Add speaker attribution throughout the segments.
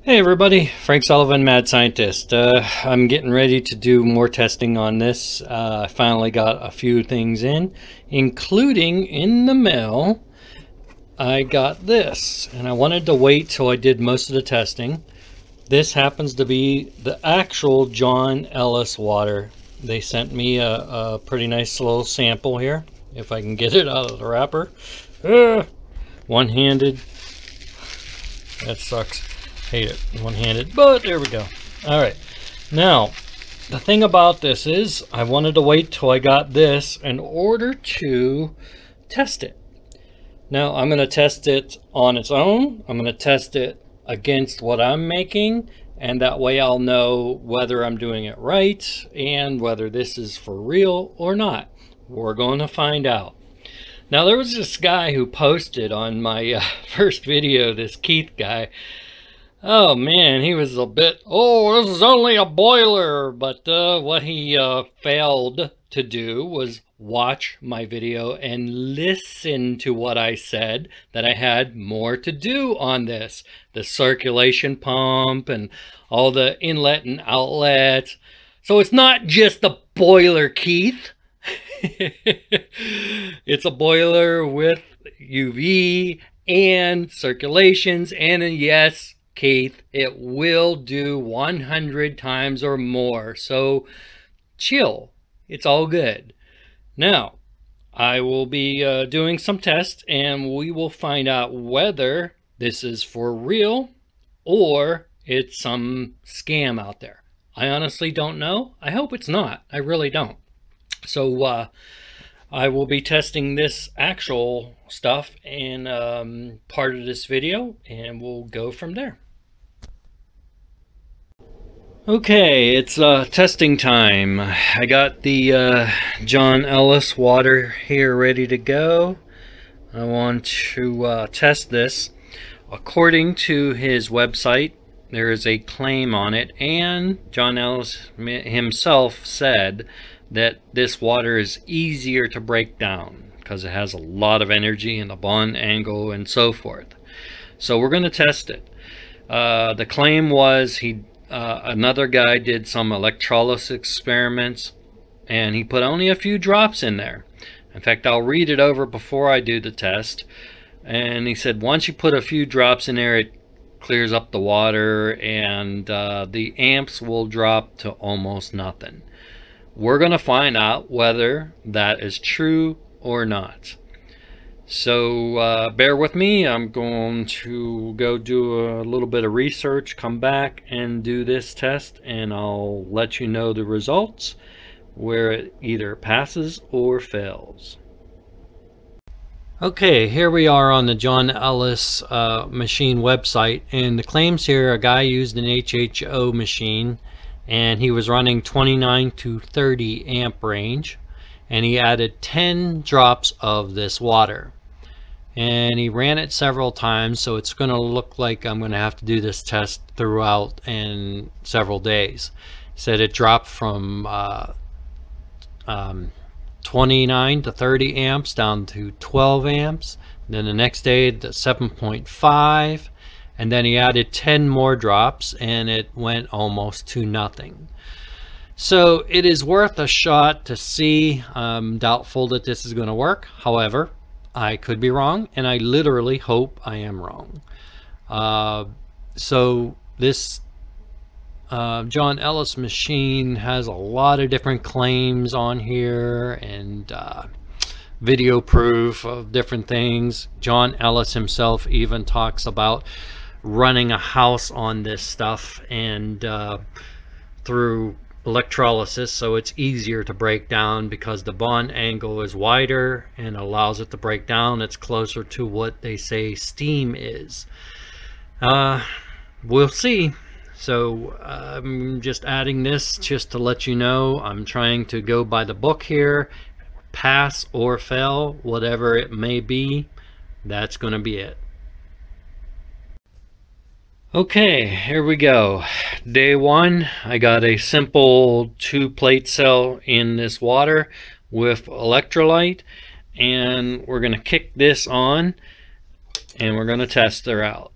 Speaker 1: Hey everybody, Frank Sullivan, Mad Scientist. I'm getting ready to do more testing on this. I finally got a few things in, including in the mail. I got this, and I wanted to wait till I did most of the testing. This happens to be the actual John Ellis water. They sent me a pretty nice little sample here, if I can get it out of the wrapper. One-handed. That sucks. Hate it, one-handed, but there we go. All right, now the thing about this is I wanted to wait till I got this in order to test it. Now I'm going to test it on its own. I'm going to test it against what I'm making, and that way I'll know whether I'm doing it right and whether this is for real or not. We're going to find out. Now there was this guy who posted on my first video, this Keith guy. Oh man, he was a bit, oh, this is only a boiler. But what he failed to do was watch my video and listen to what I said, that I had more to do on this. The circulation pump and all the inlet and outlet. So it's not just a boiler, Keith. It's a boiler with UV and circulations, and yes, Keith, it will do 100 times or more. So chill, it's all good. Now I will be doing some tests, and we will find out whether this is for real or it's some scam out there. I honestly don't know. I hope it's not. I really don't. So I will be testing this actual stuff in part of this video, and we'll go from there. Okay, it's testing time. I got the John Ellis water here ready to go. I want to test this. According to his website, there is a claim on it, and John Ellis himself said that this water is easier to break down because it has a lot of energy and the bond angle and so forth. So we're going to test it. The claim was another guy did some electrolysis experiments, and he put only a few drops in there. In fact, I'll read it over before I do the test. And he said once you put a few drops in there, it clears up the water, and the amps will drop to almost nothing. We're going to find out whether that is true or not. So bear with me. I'm going to go do a little bit of research, come back and do this test, and I'll let you know the results, where it either passes or fails. Okay, here we are on the John Ellis machine website, and the claims here, a guy used an HHO machine, and he was running 29 to 30 amp range, and he added 10 drops of this water, and he ran it several times. So it's going to look like I'm going to have to do this test throughout in several days. He said it dropped from 29 to 30 amps down to 12 amps, then the next day to 7.5, and then he added 10 more drops, and it went almost to nothing. So it is worth a shot to see. I'm doubtful that this is going to work. However, I could be wrong, and I literally hope I am wrong. So this John Ellis machine has a lot of different claims on here, and video proof of different things. John Ellis himself even talks about running a house on this stuff, and through electrolysis, so it's easier to break down because the bond angle is wider and allows it to break down. It's closer to what they say steam is. We'll see. So I'm just adding this just to let you know I'm trying to go by the book here. Pass or fail, whatever it may be, that's going to be it. Okay, here we go. Day one, I got a simple 2-plate cell in this water with electrolyte, and we're going to kick this on and we're going to test her out.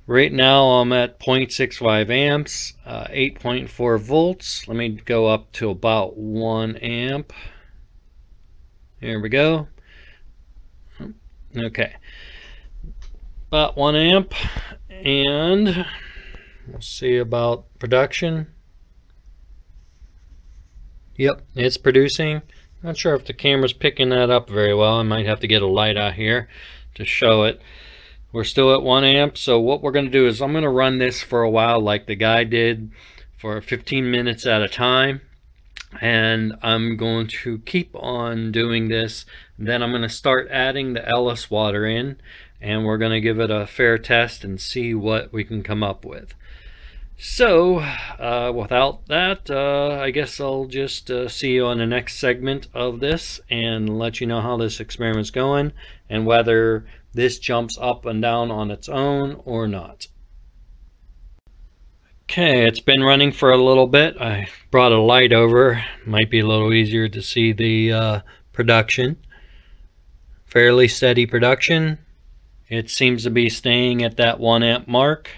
Speaker 1: Right now I'm at 0.65 amps, 8.4 volts. Let me go up to about 1 amp. Here we go. Okay, about 1 amp, and we'll see about production. Yep, it's producing. Not sure if the camera's picking that up very well. I might have to get a light out here to show it. We're still at 1 amp, so what we're going to do is I'm going to run this for a while like the guy did, for 15 minutes at a time. And I'm going to keep on doing this. Then I'm going to start adding the Ellis water in, and we're going to give it a fair test and see what we can come up with. So without that, I guess I'll just see you on the next segment of this and let you know how this experiment's going and whether this jumps up and down on its own or not. Okay, it's been running for a little bit. I brought a light over. Might be a little easier to see the production. Fairly steady production. It seems to be staying at that 1 amp mark.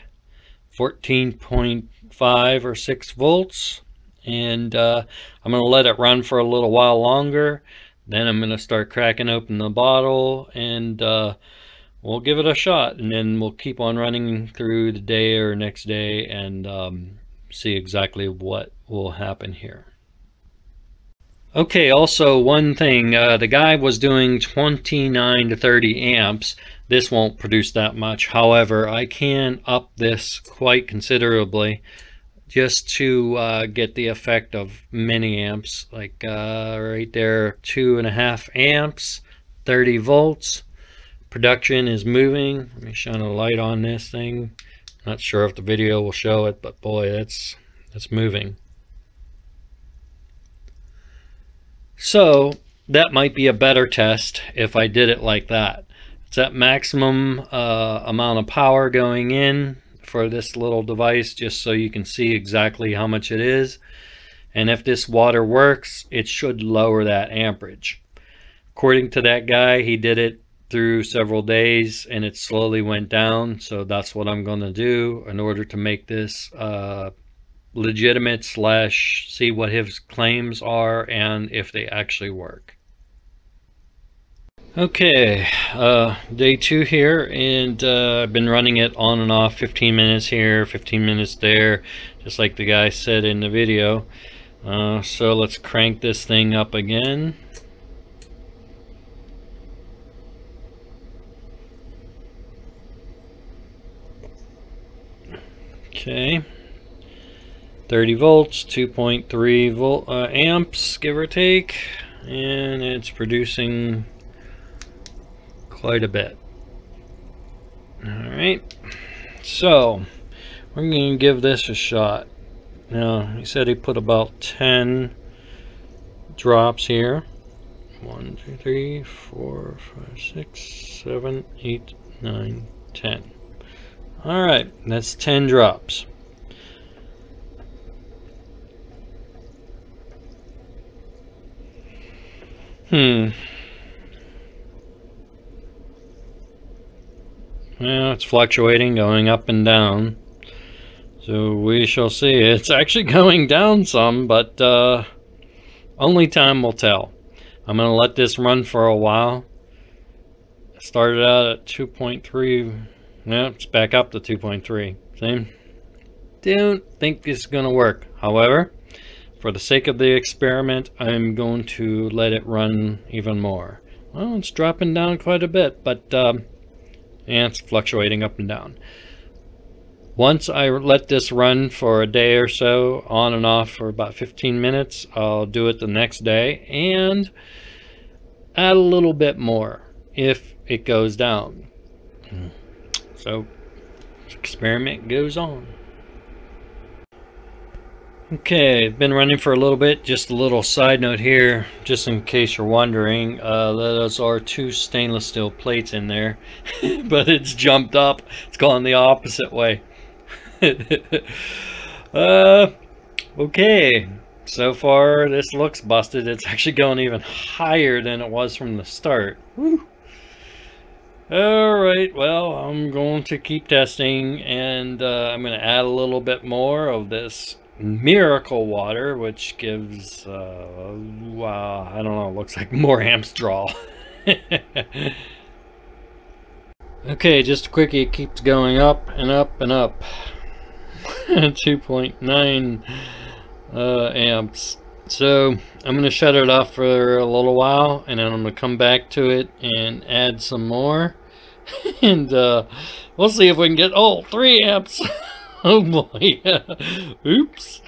Speaker 1: 14.5 or 6 volts. And I'm going to let it run for a little while longer. Then I'm going to start cracking open the bottle and we'll give it a shot, and then we'll keep on running through the day or next day and see exactly what will happen here. Okay, also one thing, the guy was doing 29 to 30 amps. This won't produce that much. However, I can up this quite considerably just to get the effect of mini amps, like right there, 2.5 amps, 30 volts. Production is moving. Let me shine a light on this thing. Not sure if the video will show it, but boy, that's moving. So that might be a better test if I did it like that. It's at maximum amount of power going in for this little device, just so you can see exactly how much it is. And if this water works, it should lower that amperage. According to that guy, he did it through several days and it slowly went down, so that's what I'm going to do in order to make this legitimate / see what his claims are and if they actually work. Okay, day 2 here, and I've been running it on and off, 15 minutes here, 15 minutes there, just like the guy said in the video. So let's crank this thing up again. Okay, 30 volts, 2.3 volt amps, give or take, and it's producing quite a bit. Alright, so we're going to give this a shot. Now, he said he put about 10 drops here. 1, 2, 3, 4, 5, 6, 7, 8, 9, 10. Alright, that's 10 drops. Well, it's fluctuating, going up and down. So we shall see. It's actually going down some, but only time will tell. I'm going to let this run for a while. I started out at 2.3. Yeah, it's back up to 2.3. See? Don't think this is going to work. However, for the sake of the experiment, I'm going to let it run even more. Well, it's dropping down quite a bit, but yeah, it's fluctuating up and down. Once I let this run for a day or so, on and off for about 15 minutes, I'll do it the next day and add a little bit more if it goes down. So, this experiment goes on. Okay, been running for a little bit. Just a little side note here, just in case you're wondering, those are 2 stainless steel plates in there, but it's jumped up. It's gone the opposite way. Okay, so far this looks busted. It's actually going even higher than it was from the start. Woo. Alright, well, I'm going to keep testing, and I'm going to add a little bit more of this miracle water, which gives, wow, I don't know, looks like more amps draw. Okay, just a quickie, it keeps going up and up and up. 2.9 amps. So I'm going to shut it off for a little while, and then I'm going to come back to it and add some more. And we'll see if we can get 3 amps. Oh boy. Oops.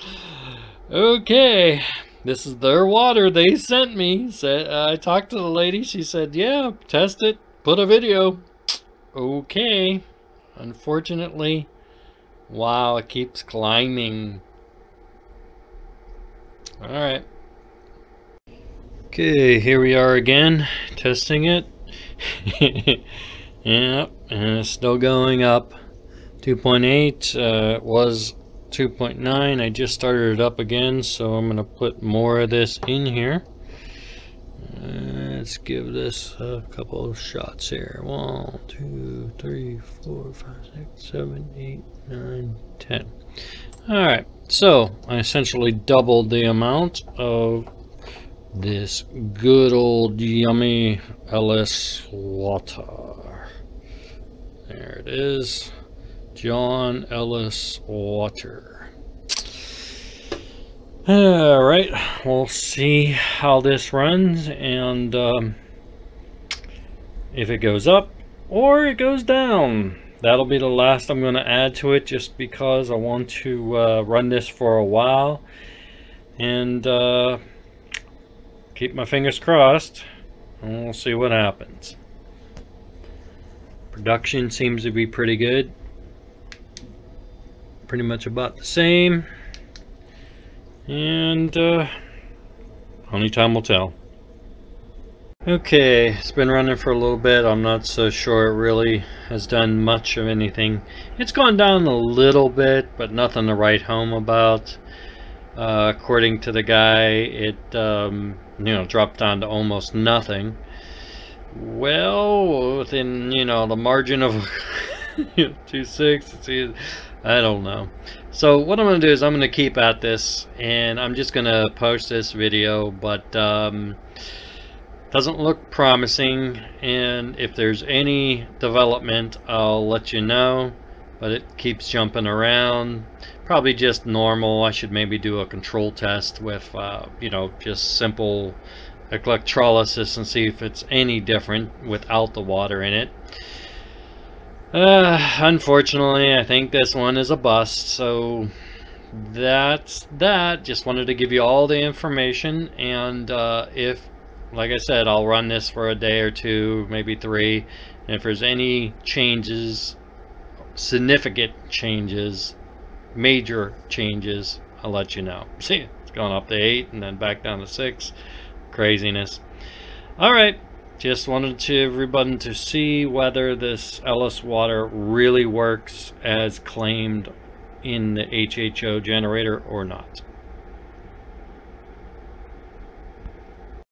Speaker 1: Okay, this is their water they sent me. I talked to the lady. She said, yeah, test it, put a video. Okay, unfortunately, wow, it keeps climbing. All right. Okay, here we are again, testing it. Yep, and it's still going up. 2.8, it was 2.9. I just started it up again, so I'm gonna put more of this in here. Let's give this a couple of shots here. 1, 2, 3, 4, 5, 6, 7, 8, 9, 10. Alright, so I essentially doubled the amount of this good old yummy Ellis water. There it is. John Ellis water. Alright, we'll see how this runs, and if it goes up or it goes down. That'll be the last I'm going to add to it, just because I want to run this for a while and keep my fingers crossed, and we'll see what happens. Production seems to be pretty good. Pretty much about the same. And only time will tell. Okay, it's been running for a little bit. I'm not so sure it really has done much of anything. It's gone down a little bit, but nothing to write home about. According to the guy, it you know, dropped down to almost nothing. Well, within, you know, the margin of 2.6, I don't know. So what I'm going to do is I'm going to keep at this, and I'm just going to post this video, but doesn't look promising, and if there's any development I'll let you know, but it keeps jumping around. Probably just normal. I should maybe do a control test with you know, just simple electrolysis and see if it's any different without the water in it. Unfortunately, I think this one is a bust, so that's that. Just wanted to give you all the information, and if, like I said, I'll run this for a day or two, maybe 3, and if there's any changes, significant changes, major changes, I'll let you know. See, it's going up to 8 and then back down to 6. Craziness. Alright, just wanted to everybody to see whether this Ellis water really works as claimed in the HHO generator or not.